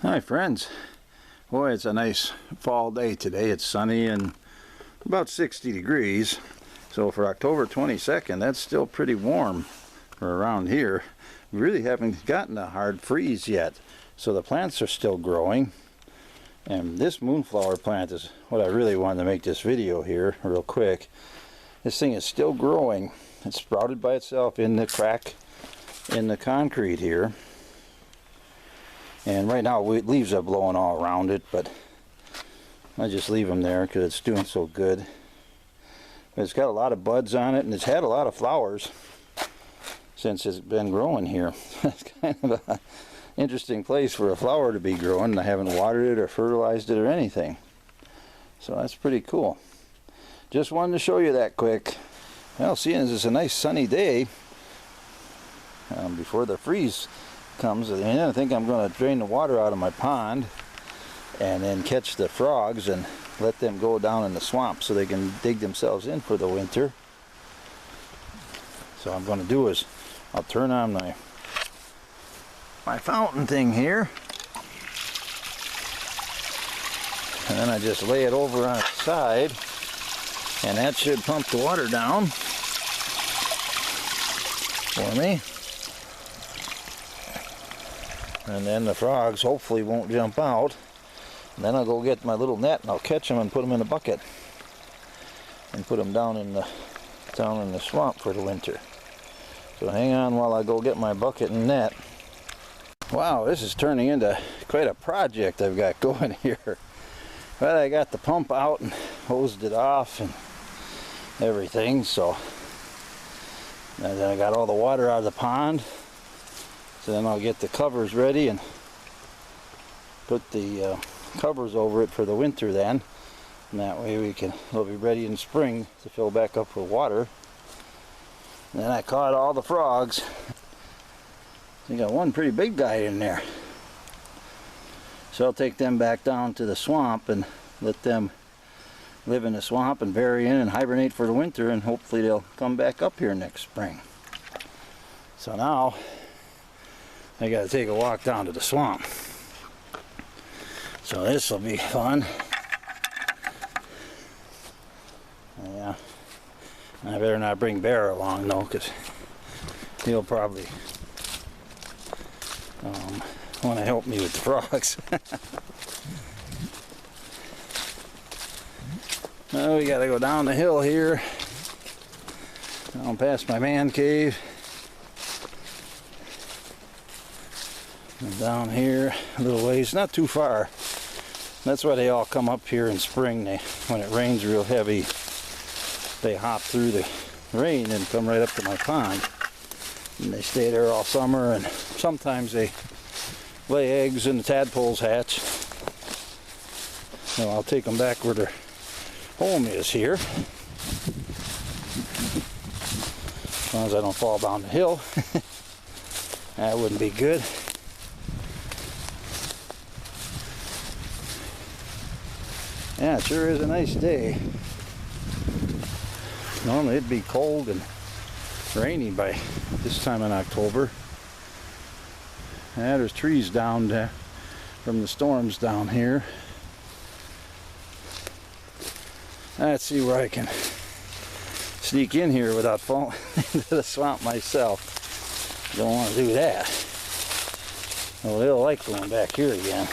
Hi friends. Boy, it's a nice fall day today. It's sunny and about 60 degrees. So for October 22nd, that's still pretty warm for around here. We really haven't gotten a hard freeze yet. So the plants are still growing. And this moonflower plant is what I really wanted to make this video here real quick. This thing is still growing. It's sprouted by itself in the crack in the concrete here. And right now leaves are blowing all around it, but I just leave them there because it's doing so good. But it's got a lot of buds on it, and it's had a lot of flowers since it's been growing here. It's kind of an interesting place for a flower to be growing, and I haven't watered it or fertilized it or anything. So that's pretty cool. Just wanted to show you that quick. Well, seeing as it's a nice sunny day before the freeze comes in, I think I'm going to drain the water out of my pond and then catch the frogs and let them go down in the swamp so they can dig themselves in for the winter. So what I'm going to do is I'll turn on my fountain thing here, and then I just lay it over on its side, and that should pump the water down for me. And then the frogs hopefully won't jump out. And then I'll go get my little net and I'll catch them and put them in a bucket and put them down in the swamp for the winter. So hang on while I go get my bucket and net. Wow, this is turning into quite a project I've got going here. But I got the pump out and hosed it off and everything. So and then I got all the water out of the pond. So then I'll get the covers ready and put the covers over it for the winter then. And that way it'll be ready in spring to fill back up with water. And then I caught all the frogs. I got one pretty big guy in there. So I'll take them back down to the swamp and let them live in the swamp and bury in and hibernate for the winter, and hopefully they'll come back up here next spring. So now I gotta take a walk down to the swamp. So this will be fun. Yeah, I better not bring Bear along though, because he'll probably want to help me with the frogs. Well, we gotta go down the hill here, down past my man cave. And down here a little ways, not too far. That's why they all come up here in spring. When it rains real heavy, they hop through the rain and come right up to my pond. And they stay there all summer, and sometimes they lay eggs and the tadpoles hatch. So I'll take them back where their home is here. As long as I don't fall down the hill. That wouldn't be good. Yeah, it sure is a nice day. Normally it'd be cold and rainy by this time in October. Yeah, there's trees down there from the storms down here. Let's see where I can sneak in here without falling into the swamp myself. Don't want to do that. Well, they'll like going back here again.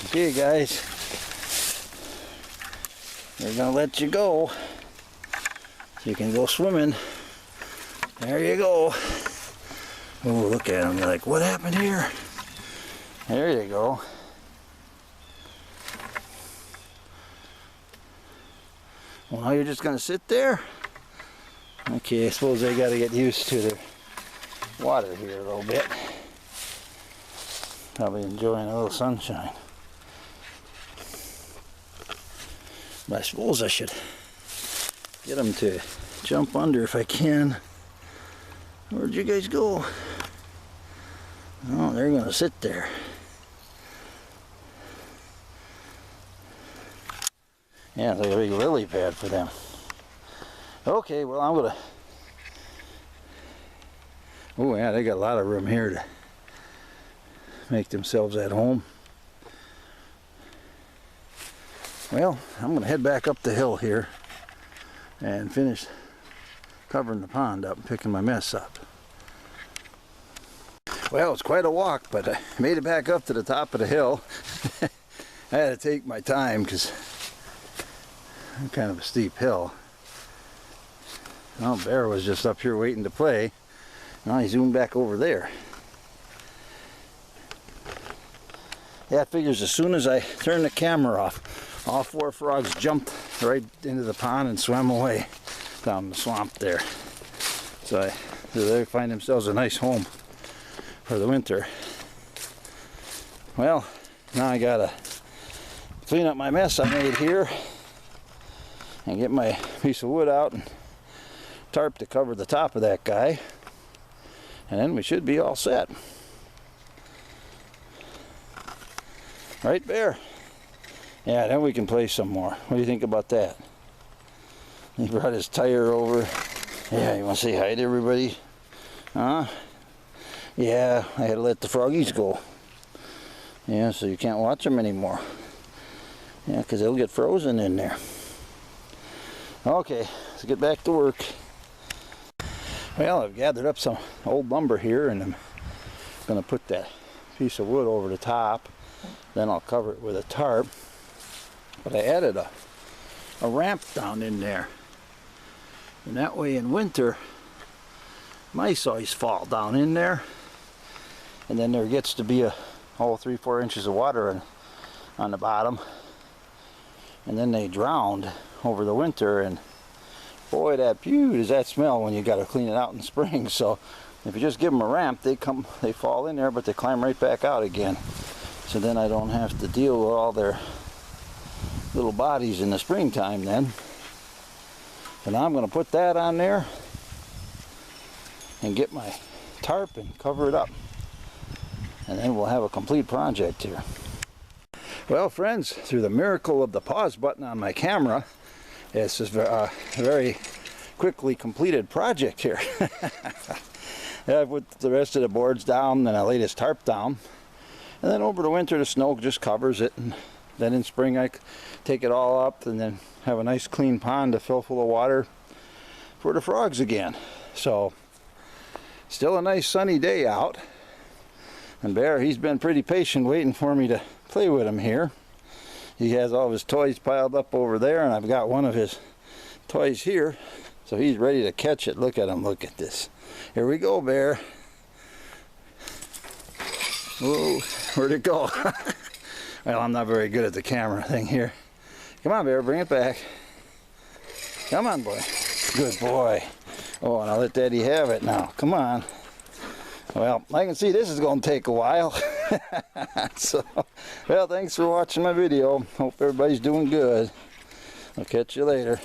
Okay, guys. We're gonna let you go so you can go swimming. There you go. Oh, look at him. You're like, what happened here? There you go. Well, now you're just gonna sit there? Okay, I suppose I gotta get used to the water here a little bit. Probably enjoying a little sunshine. But I suppose I should get them to jump under if I can. Where'd you guys go? Oh, they're gonna sit there. Yeah, it's like a big lily pad for them. Okay, well I'm gonna... Oh yeah, they got a lot of room here to make themselves at home. Well, I'm going to head back up the hill here and finish covering the pond up and picking my mess up. Well, it's quite a walk, but I made it back up to the top of the hill. I had to take my time because I'm kind of a steep hill. Well, Bear was just up here waiting to play. Now he zoomed back over there. Yeah, it figures as soon as I turn the camera off, all 4 frogs jumped right into the pond and swam away down the swamp there. So they find themselves a nice home for the winter. Well, now I gotta clean up my mess I made here and get my piece of wood out and tarp to cover the top of that guy, and then we should be all set. Right, Bear? Yeah, then we can play some more. What do you think about that? He brought his tire over. Yeah, you want to say hi to everybody? Huh? Yeah, I had to let the froggies go. Yeah, so you can't watch them anymore. Yeah, because they'll get frozen in there. Okay, let's get back to work. Well, I've gathered up some old lumber here, and I'm going to put that piece of wood over the top. Then I'll cover it with a tarp. But I added a ramp down in there. And that way in winter, mice always fall down in there. And then there gets to be a whole 3-4 inches of water on the bottom. And then they drowned over the winter, and boy, that does that smell when you got to clean it out in spring. So if you just give them a ramp, they fall in there, but they climb right back out again. So then I don't have to deal with all their little bodies in the springtime then. So now I'm going to put that on there and get my tarp and cover it up. And then we'll have a complete project here. Well, friends, through the miracle of the pause button on my camera, it's just a very quickly completed project here. I put the rest of the boards down, then I laid this tarp down. And then over the winter, the snow just covers it. And then in spring, I take it all up and then have a nice clean pond to fill full of water for the frogs again. So, still a nice sunny day out. And Bear, he's been pretty patient waiting for me to play with him here. He has all of his toys piled up over there, and I've got one of his toys here. So he's ready to catch it. Look at him, look at this. Here we go, Bear. Whoa, where'd it go? Well, I'm not very good at the camera thing here. Come on, Bear, bring it back. Come on, boy. Good boy. Oh, and I'll let Daddy have it now. Come on. Well, I can see this is going to take a while. So, well, thanks for watching my video. Hope everybody's doing good. I'll catch you later.